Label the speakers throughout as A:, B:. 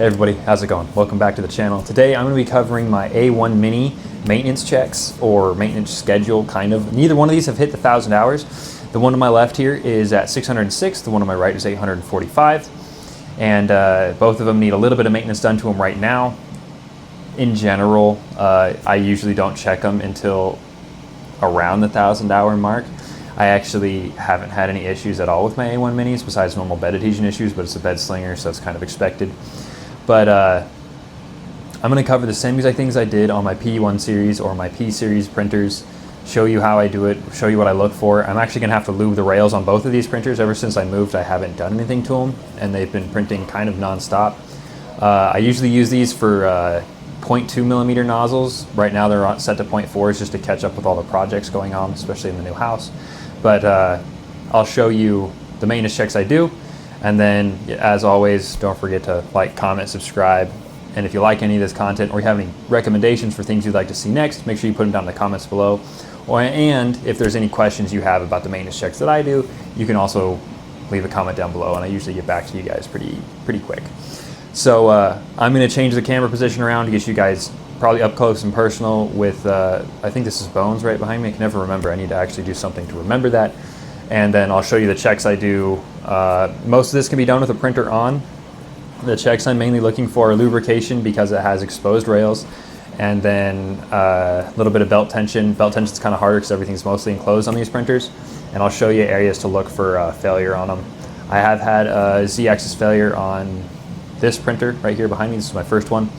A: Hey everybody, how's it going? Welcome back to the channel. Today I'm going to be covering my A1 Mini maintenance checks or maintenance schedule, kind of. Neither one of these have hit the 1,000 hours. The one to my left here is at 606, the one on my right is 845. And both of them need a little bit of maintenance done to them right now. In general, I usually don't check them until around the 1,000 hour mark. I actually haven't had any issues at all with my A1 Minis besides normal bed adhesion issues, but it's a bed slinger, so it's kind of expected. But I'm going to cover the same exact things I did on my P1 series or my P series printers, show you how I do it, show you what I look for. I'm actually going to have to lube the rails on both of these printers. Ever since I moved, I haven't done anything to them, and they've been printing kind of non-stop. I usually use these for 0.2 millimeter nozzles. Right now they're set to 0.4s just to catch up with all the projects going on, especially in the new house. But I'll show you the maintenance checks I do. And then, as always, don't forget to like, comment, subscribe. And if you like any of this content or you have any recommendations for things you'd like to see next, make sure you put them down in the comments below. And if there's any questions you have about the maintenance checks that I do, you can also leave a comment down below, and I usually get back to you guys pretty quick. So I'm going to change the camera position around to get you guys probably up close and personal with, I think this is Bones right behind me. I can never remember. I need to actually do something to remember that. And then I'll show you the checks I do. Most of this can be done with a printer on. The checks I'm mainly looking for are lubrication because it has exposed rails, and then a little bit of belt tension. Belt tension is kind of harder because everything's mostly enclosed on these printers. And I'll show you areas to look for failure on them. I have had a Z-axis failure on this printer right here behind me. This is my first one.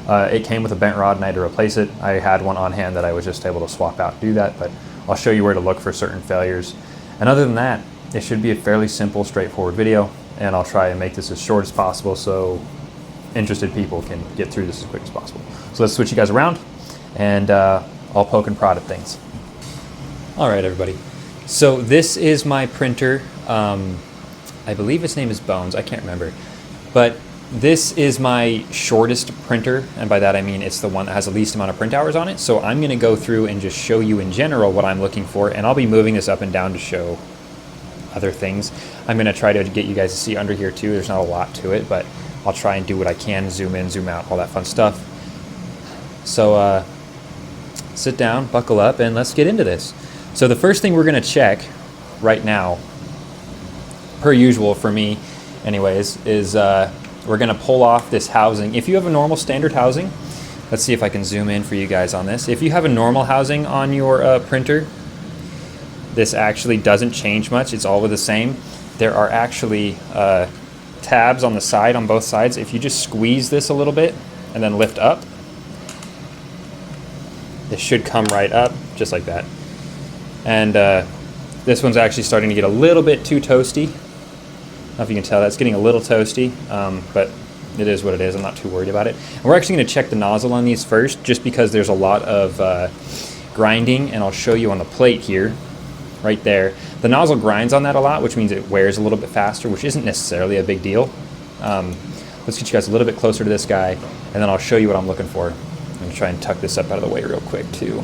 A: It came with a bent rod and I had to replace it. I had one on hand that I was just able to swap out and do that, but I'll show you where to look for certain failures. And other than that, it should be a fairly simple, straightforward video, and I'll try and make this as short as possible so interested people can get through this as quick as possible. So let's switch you guys around, and I'll poke and prod at things. All right, everybody. So this is my printer. I believe its name is Bones. I can't remember. But this is my shortest printer, and by that I mean it's the one that has the least amount of print hours on it. So I'm going to go through and just show you in general what I'm looking for, and I'll be moving this up and down to show other things. I'm going to try to get you guys to see under here too. There's not a lot to it, but I'll try and do what I can, zoom in, zoom out, all that fun stuff. So sit down, buckle up, and let's get into this. So the first thing we're going to check right now, per usual for me anyways, is we're going to pull off this housing. If you have a normal standard housing, let's see if I can zoom in for you guys on this. If you have a normal housing on your printer, this actually doesn't change much. It's all the same. There are actually tabs on the side, on both sides. If you just squeeze this a little bit and then lift up, it should come right up just like that. And this one's actually starting to get a little bit too toasty. I don't know if you can tell, that's getting a little toasty, but it is what it is. I'm not too worried about it. And we're actually going to check the nozzle on these first, just because there's a lot of grinding, and I'll show you on the plate here, right there. The nozzle grinds on that a lot, which means it wears a little bit faster, which isn't necessarily a big deal. Let's get you guys a little bit closer to this guy, and then I'll show you what I'm looking for. I'm going to try and tuck this up out of the way real quick too.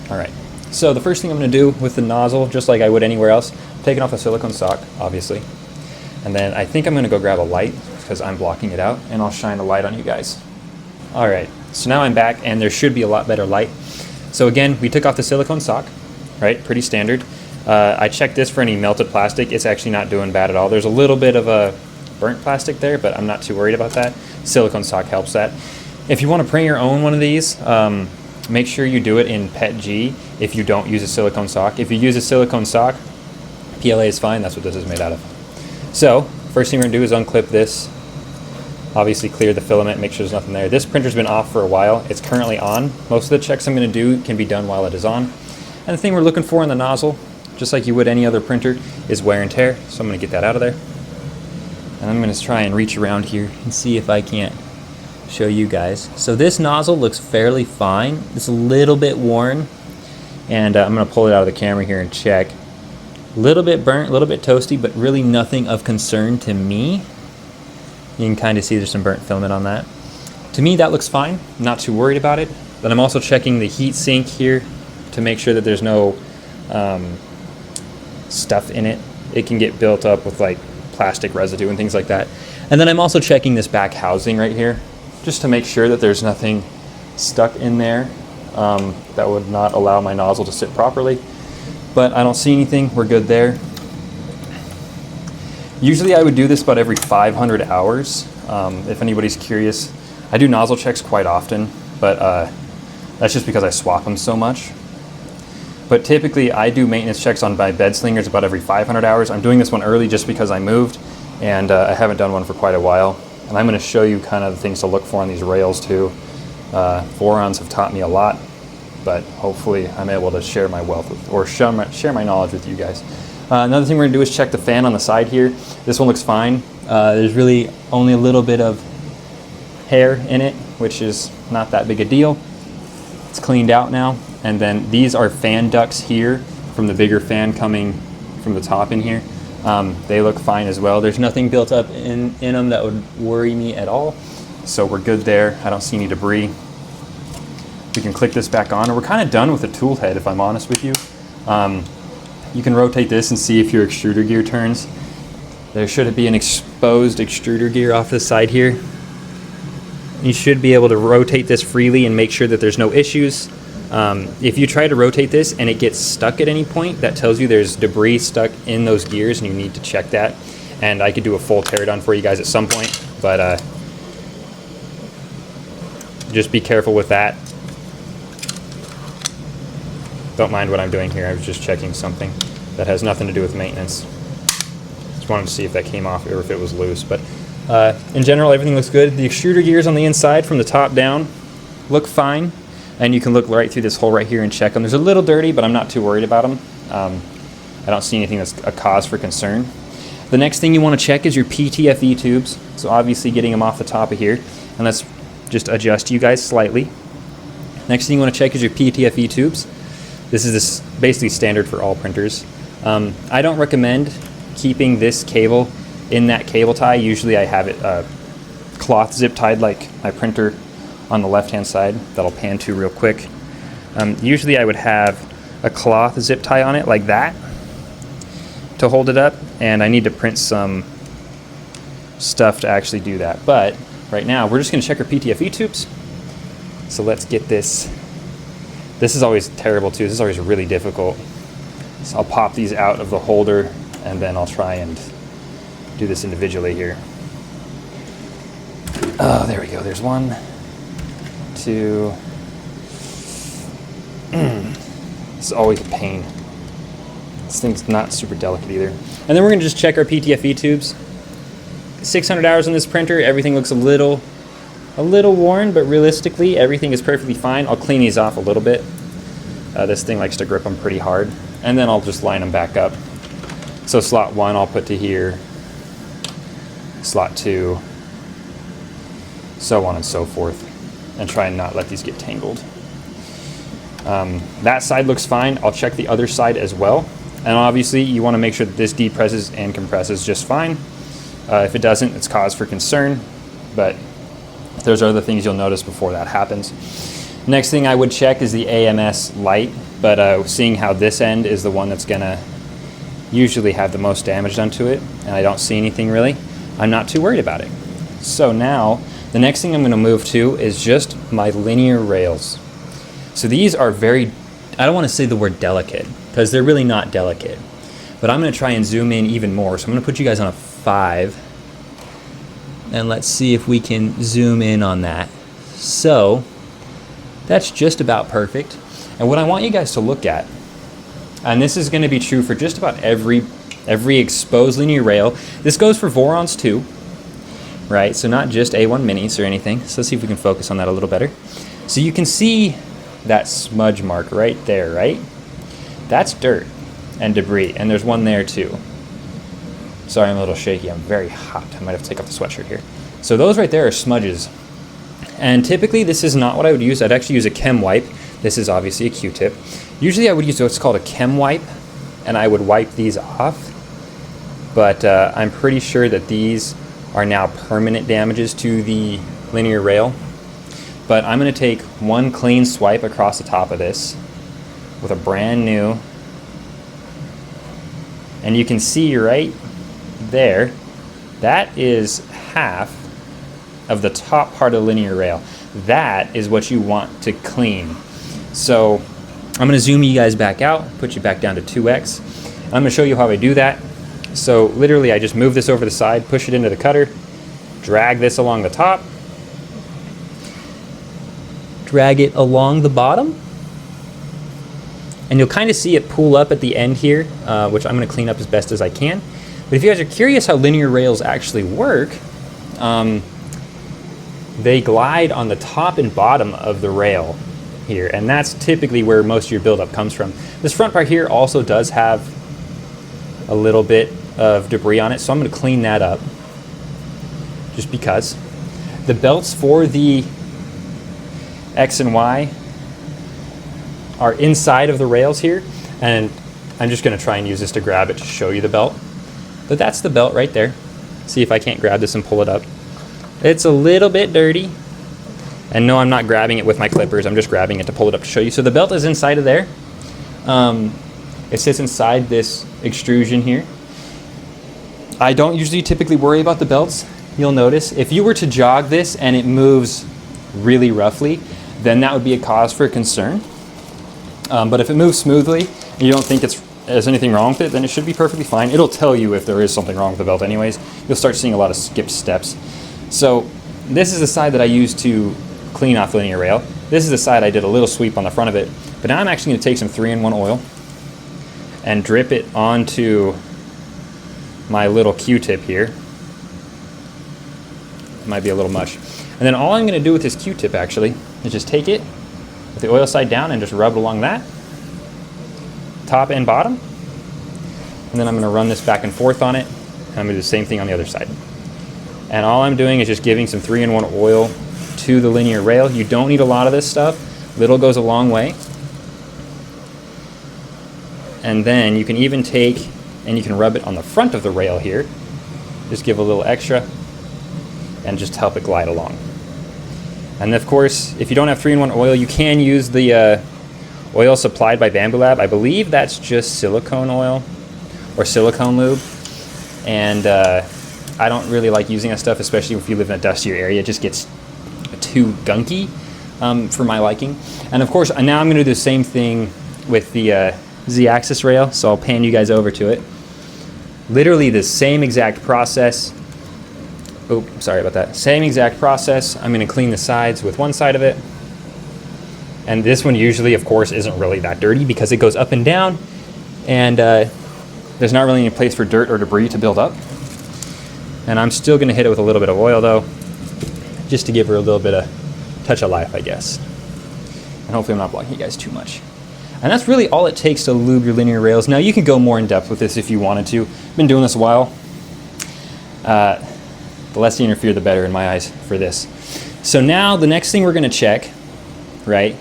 A: All right. So the first thing I'm going to do with the nozzle, just like I would anywhere else, taking off a silicone sock, obviously. And then I think I'm going to go grab a light because I'm blocking it out, and I'll shine a light on you guys. All right, so now I'm back, and there should be a lot better light. So again, we took off the silicone sock, right? Pretty standard. I checked this for any melted plastic. It's actually not doing bad at all. There's a little bit of a burnt plastic there, but I'm not too worried about that. Silicone sock helps that. If you want to print your own one of these, make sure you do it in PETG if you don't use a silicone sock. If you use a silicone sock, PLA is fine. That's what this is made out of. So first thing we're going to do is unclip this. Obviously clear the filament, make sure there's nothing there. This printer's been off for a while. It's currently on. Most of the checks I'm going to do can be done while it is on. And the thing we're looking for in the nozzle, just like you would any other printer, is wear and tear. So I'm going to get that out of there. And I'm going to try and reach around here and see if I can't show you guys. So this nozzle looks fairly fine. It's a little bit worn, and I'm going to pull it out of the camera here and check. A little bit burnt, a little bit toasty, but really nothing of concern to me. You can kind of see there's some burnt filament on that. To me, that looks fine. I'm not too worried about it. But I'm also checking the heat sink here to make sure that there's no stuff in it. It can get built up with like plastic residue and things like that. And then I'm also checking this back housing right here, just to make sure that there's nothing stuck in there that would not allow my nozzle to sit properly. But I don't see anything, we're good there. Usually I would do this about every 500 hours. If anybody's curious, I do nozzle checks quite often, but that's just because I swap them so much. But typically I do maintenance checks on my bed slingers about every 500 hours. I'm doing this one early just because I moved, and I haven't done one for quite a while. And I'm going to show you kind of the things to look for on these rails too. Vorons have taught me a lot, but hopefully I'm able to share my wealth with, or share my knowledge with you guys. Another thing we're going to do is check the fan on the side here. This one looks fine. There's really only a little bit of hair in it, which is not that big a deal. It's cleaned out now. And then these are fan ducts here from the bigger fan coming from the top in here. They look fine as well. There's nothing built up in them that would worry me at all. So we're good there. I don't see any debris. We can click this back on, and we're kind of done with the tool head, if I'm honest with you. You can rotate this and see if your extruder gear turns. There should be an exposed extruder gear off the side here. You should be able to rotate this freely and make sure that there's no issues. If you try to rotate this and it gets stuck at any point, that tells you there's debris stuck in those gears and you need to check that. And I could do a full teardown for you guys at some point, but just be careful with that. Don't mind what I'm doing here. I was just checking something that has nothing to do with maintenance. Just wanted to see if that came off or if it was loose. But in general, everything looks good. The extruder gears on the inside from the top down look fine. And you can look right through this hole right here and check them. There's a little dirty, but I'm not too worried about them. I don't see anything that's a cause for concern. The next thing you want to check is your PTFE tubes. So obviously getting them off the top of here. And let's just adjust you guys slightly. Next thing you want to check is your PTFE tubes. This is basically standard for all printers. I don't recommend keeping this cable in that cable tie. Usually I have it cloth zip tied like my printer on the left hand side that I'll pan to real quick. Usually I would have a cloth zip tie on it like that to hold it up, and I need to print some stuff to actually do that. But right now we're just going to check our PTFE tubes. So let's get this. This is always terrible too. This is always really difficult. So I'll pop these out of the holder and then I'll try and do this individually here. Oh, there we go. There's one, two. This is always a pain. This thing's not super delicate either. And then we're going to just check our PTFE tubes. 600 hours on this printer. Everything looks a little worn, but realistically everything is perfectly fine. I'll clean these off a little bit. This thing likes to grip them pretty hard, and then I'll just line them back up. So slot 1 I'll put to here, slot 2, so on and so forth, and try and not let these get tangled. That side looks fine. I'll check the other side as well, and obviously you want to make sure that this depresses and compresses just fine. If it doesn't, it's cause for concern, but there's other things you'll notice before that happens. Next thing I would check is the AMS light, but seeing how this end is the one that's gonna usually have the most damage done to it, and I don't see anything really, I'm not too worried about it. So now, the next thing I'm gonna move to is just my linear rails. So these are very, I don't wanna say the word delicate, because they're really not delicate, but I'm gonna try and zoom in even more. So I'm gonna put you guys on a 5, and let's see if we can zoom in on that. So that's just about perfect. And what I want you guys to look at, and this is going to be true for just about every exposed linear rail. This goes for Vorons too, right? So not just A1 minis or anything. So let's see if we can focus on that a little better. So you can see that smudge mark right there, right? That's dirt and debris, and there's one there too. Sorry, I'm a little shaky. I'm very hot. I might have to take off the sweatshirt here. So those right there are smudges. And typically this is not what I would use. I'd actually use a chem wipe. This is obviously a Q-tip. Usually I would use what's called a chem wipe, and I would wipe these off. But I'm pretty sure that these are now permanent damages to the linear rail. But I'm going to take one clean swipe across the top of this with a brand new. And you can see right there, that is half of the top part of the linear rail. That is what you want to clean. So I'm gonna zoom you guys back out, put you back down to 2x. I'm gonna show you how I do that. So literally I just move this over the side, push it into the cutter, drag this along the top, drag it along the bottom, and you'll kind of see it pull up at the end here, which I'm gonna clean up as best as I can. But if you guys are curious how linear rails actually work, they glide on the top and bottom of the rail here, and that's typically where most of your buildup comes from. This front part here also does have a little bit of debris on it, so I'm going to clean that up just because. The belts for the X and Y are inside of the rails here, and I'm just going to try and use this to grab it to show you the belt. But that's the belt right there. See if I can't grab this and pull it up. It's a little bit dirty. And no, I'm not grabbing it with my clippers. I'm just grabbing it to pull it up to show you. So the belt is inside of there. It sits inside this extrusion here. I don't usually typically worry about the belts. You'll notice if you were to jog this and it moves really roughly, then that would be a cause for concern. But if it moves smoothly and you don't think there's anything wrong with it, then it should be perfectly fine. It'll tell you if there is something wrong with the belt anyways. You'll start seeing a lot of skipped steps. So this is the side that I use to clean off the linear rail. This is the side I did a little sweep on the front of it. But now I'm actually going to take some 3-in-1 oil and drip it onto my little Q-tip here. It might be a little much. And then all I'm going to do with this Q-tip actually is just take it with the oil side down and just rub it along that, top and bottom. And then I'm going to run this back and forth on it. And I'm going to do the same thing on the other side. And all I'm doing is just giving some 3-in-1 oil to the linear rail. You don't need a lot of this stuff. Little goes a long way. And then you can even take and you can rub it on the front of the rail here. Just give a little extra and just help it glide along. And of course, if you don't have 3-in-1 oil, you can use the oil supplied by Bambu Lab. I believe that's just silicone oil or silicone lube. And I don't really like using that stuff, especially if you live in a dustier area. It just gets too gunky for my liking. And of course, now I'm going to do the same thing with the Z-axis rail, so I'll pan you guys over to it. Literally the same exact process. Oh, sorry about that. Same exact process. I'm going to clean the sides with one side of it. And this one usually, of course, isn't really that dirty because it goes up and down, and there's not really any place for dirt or debris to build up. And I'm still going to hit it with a little bit of oil though, just to give her a little bit of touch of life, I guess. And hopefully I'm not blocking you guys too much. And that's really all it takes to lube your linear rails. Now you can go more in depth with this if you wanted to. I've been doing this a while. The less you interfere, the better in my eyes for this. So now the next thing we're going to check, right,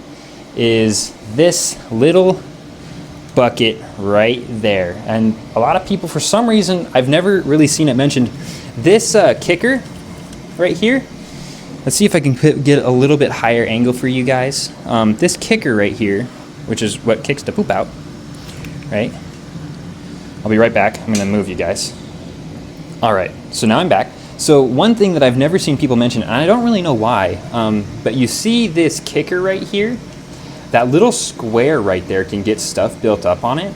A: is this little bucket right there. And a lot of people, for some reason, I've never really seen it mentioned. This kicker right here, let's see if I can get a little bit higher angle for you guys. This kicker right here, which is what kicks the poop out, right? I'll be right back. I'm going to move you guys. All right, so now I'm back. So one thing that I've never seen people mention, and I don't really know why, but you see this kicker right here? That little square right there can get stuff built up on it,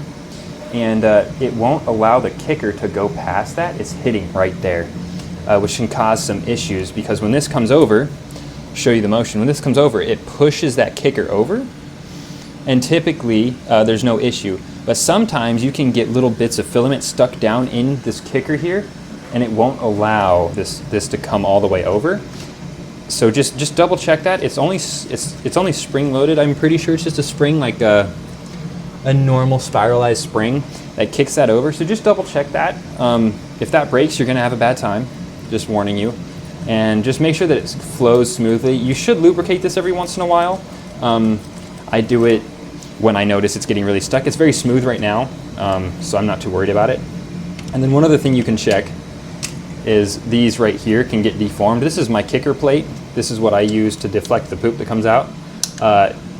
A: and it won't allow the kicker to go past that. It's hitting right there, which can cause some issues because when this comes over, I'll show you the motion, when this comes over, it pushes that kicker over, and typically there's no issue. But sometimes you can get little bits of filament stuck down in this kicker here, and it won't allow this to come all the way over. So just double check that. It's only spring loaded. I'm pretty sure it's just a spring, like a normal spiralized spring that kicks that over. So just double check that. If that breaks, you're gonna have a bad time. Just warning you. And just make sure that it flows smoothly. You should lubricate this every once in a while. I do it when I notice it's getting really stuck. It's very smooth right now, so I'm not too worried about it. And then one other thing you can check is these right here can get deformed. This is my kicker plate. This is what I use to deflect the poop that comes out.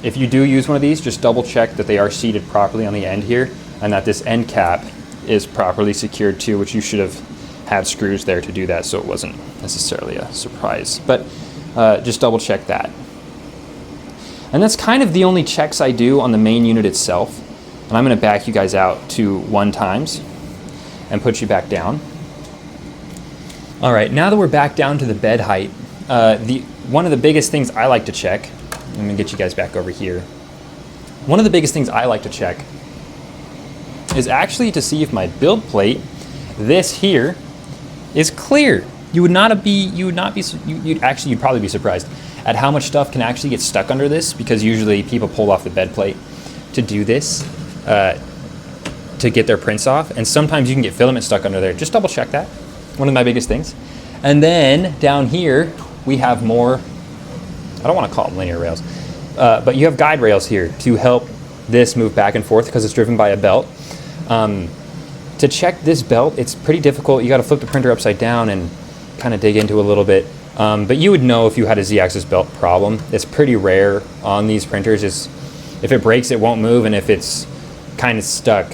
A: If you do use one of these, just double check that they are seated properly on the end here and that this end cap is properly secured too, which you should have had screws there to do that, so it wasn't necessarily a surprise. But just double check that. And that's kind of the only checks I do on the main unit itself. And I'm going to back you guys out to 1 times and put you back down. All right, now that we're back down to the bed height, one of the biggest things I like to check, let me get you guys back over here. One of the biggest things I like to check is actually to see if my build plate, this here, is clear. You'd probably be surprised at how much stuff can actually get stuck under this, because usually people pull off the bed plate to do this, to get their prints off, and sometimes you can get filament stuck under there. Just double check that. One of my biggest things. And then down here we have more, I don't want to call them linear rails, but you have guide rails here to help this move back and forth because it's driven by a belt. To check this belt, it's pretty difficult. You got to flip the printer upside down and kind of dig into a little bit. But you would know if you had a Z-axis belt problem. It's pretty rare on these printers. If it breaks, it won't move, and if it's kind of stuck,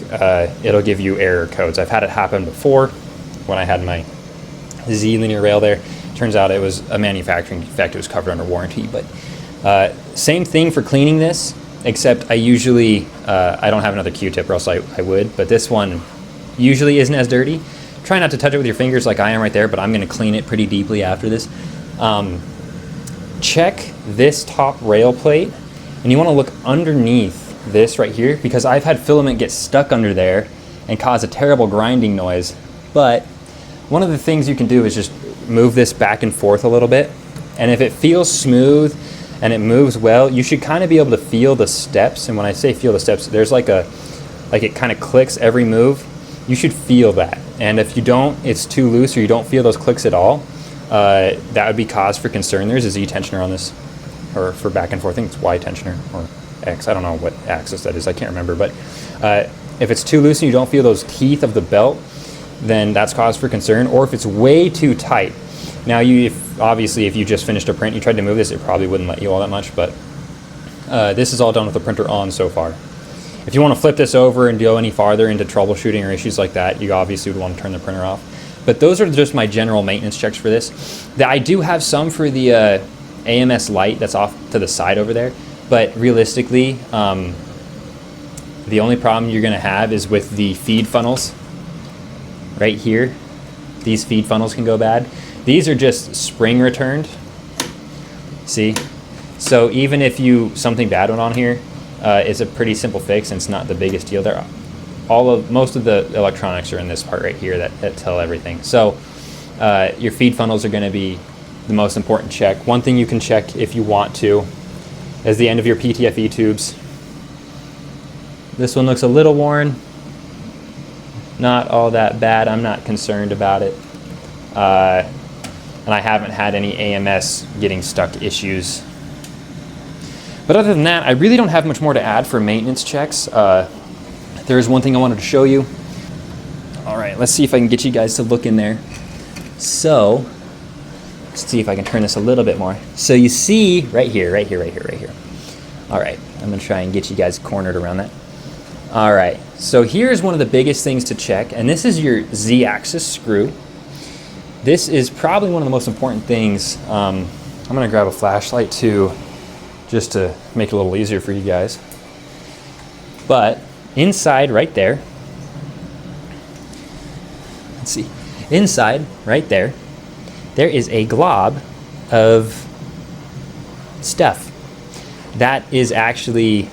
A: it'll give you error codes. I've had it happen before when I had my Z linear rail there. Turns out it was a manufacturing defect. It was covered under warranty. But same thing for cleaning this, except I usually, I don't have another Q-tip or else I would, but this one usually isn't as dirty. Try not to touch it with your fingers like I am right there, but I'm going to clean it pretty deeply after this. Check this top rail plate, and you want to look underneath this right here, because I've had filament get stuck under there and cause a terrible grinding noise. But one of the things you can do is just move this back and forth a little bit, and if it feels smooth and it moves well, you should kind of be able to feel the steps. And when I say feel the steps, there's like it kind of clicks every move. You should feel that. And if you don't, it's too loose, or you don't feel those clicks at all, that would be cause for concern. There's a Z tensioner on this, or for back and forth. I think it's Y tensioner or X. I don't know what axis that is. I can't remember. But if it's too loose and you don't feel those teeth of the belt, then that's cause for concern. Or if it's way too tight. Now, obviously, if you just finished a print, you tried to move this, it probably wouldn't let you all that much. But this is all done with the printer on so far. If you want to flip this over and go any farther into troubleshooting or issues like that, you obviously would want to turn the printer off. But those are just my general maintenance checks for this. I do have some for the AMS Lite that's off to the side over there. But realistically, the only problem you're going to have is with the feed funnels right here. These feed funnels can go bad. These are just spring returned. See? So even if something bad went on here, it's a pretty simple fix, and it's not the biggest deal. Most of the electronics are in this part right here that tell everything. So your feed funnels are going to be the most important check. One thing you can check if you want to is the end of your PTFE tubes. This one looks a little worn. Not all that bad. I'm not concerned about it. And I haven't had any AMS getting stuck issues. But other than that, I really don't have much more to add for maintenance checks. There is one thing I wanted to show you. All right, let's see if I can get you guys to look in there. So, let's see if I can turn this a little bit more. So you see right here. All right, I'm gonna try and get you guys cornered around that. All right, so here's one of the biggest things to check, and this is your Z-axis screw. This is probably one of the most important things. I'm gonna grab a flashlight too, just to make it a little easier for you guys. But inside right there, let's see, inside right there, there is a glob of stuff. That is actually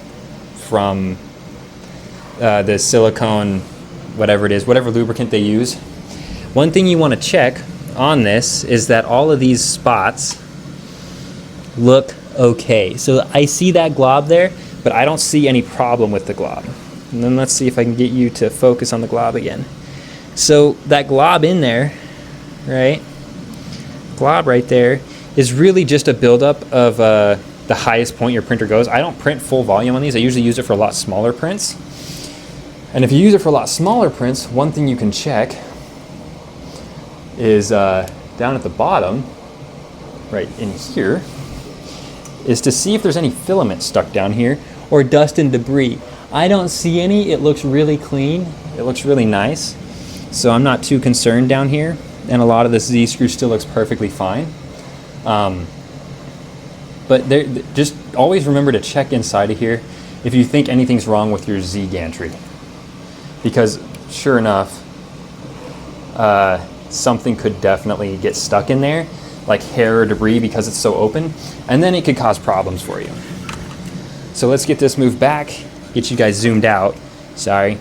A: from the silicone, whatever it is, whatever lubricant they use. One thing you want to check on this is that all of these spots look okay. So I see that glob there, but I don't see any problem with the glob. And then let's see if I can get you to focus on the glob again. So that glob in there, right? Glob right there is really just a buildup of the highest point your printer goes. I don't print full volume on these. I usually use it for a lot smaller prints. And if you use it for a lot smaller prints, one thing you can check is down at the bottom, right in here, is to see if there's any filament stuck down here or dust and debris. I don't see any. It looks really clean. It looks really nice. so I'm not too concerned down here, and a lot of this Z-screw still looks perfectly fine. But just always remember to check inside of here if you think anything's wrong with your Z gantry, because sure enough, something could definitely get stuck in there, like hair or debris, because it's so open, and then it could cause problems for you. So let's get this moved back, get you guys zoomed out. Sorry,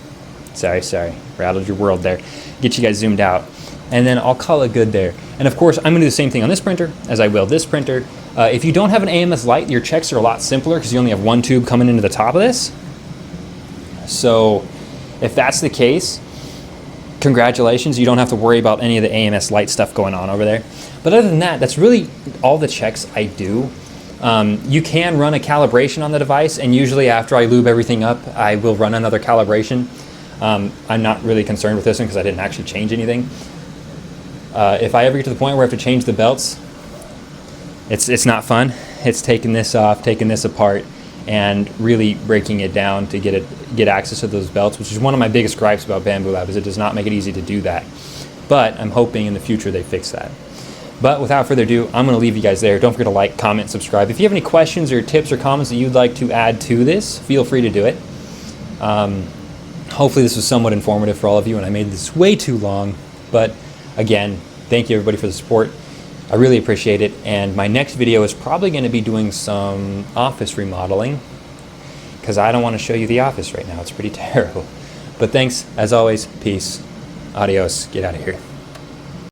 A: rattled your world there. Get you guys zoomed out, and then I'll call it good there. And of course, I'm gonna do the same thing on this printer as I will this printer. If you don't have an AMS Lite, your checks are a lot simpler because you only have one tube coming into the top of this. So if that's the case, congratulations, you don't have to worry about any of the AMS Lite stuff going on over there. But other than that, that's really all the checks I do. You can run a calibration on the device, and usually after I lube everything up, I will run another calibration. I'm not really concerned with this one because I didn't actually change anything. If I ever get to the point where I have to change the belts, it's not fun. It's taking this off, taking this apart, and really breaking it down to get access to those belts, which is one of my biggest gripes about Bambu Lab, is it does not make it easy to do that. But I'm hoping in the future they fix that. But without further ado, I'm going to leave you guys there. Don't forget to like, comment, subscribe. If you have any questions or tips or comments that you'd like to add to this, feel free to do it. Hopefully this was somewhat informative for all of you, and I made this way too long. But again, thank you everybody for the support. I really appreciate it. And my next video is probably going to be doing some office remodeling, because I don't want to show you the office right now. It's pretty terrible. But thanks, as always. Peace. Adios. Get out of here.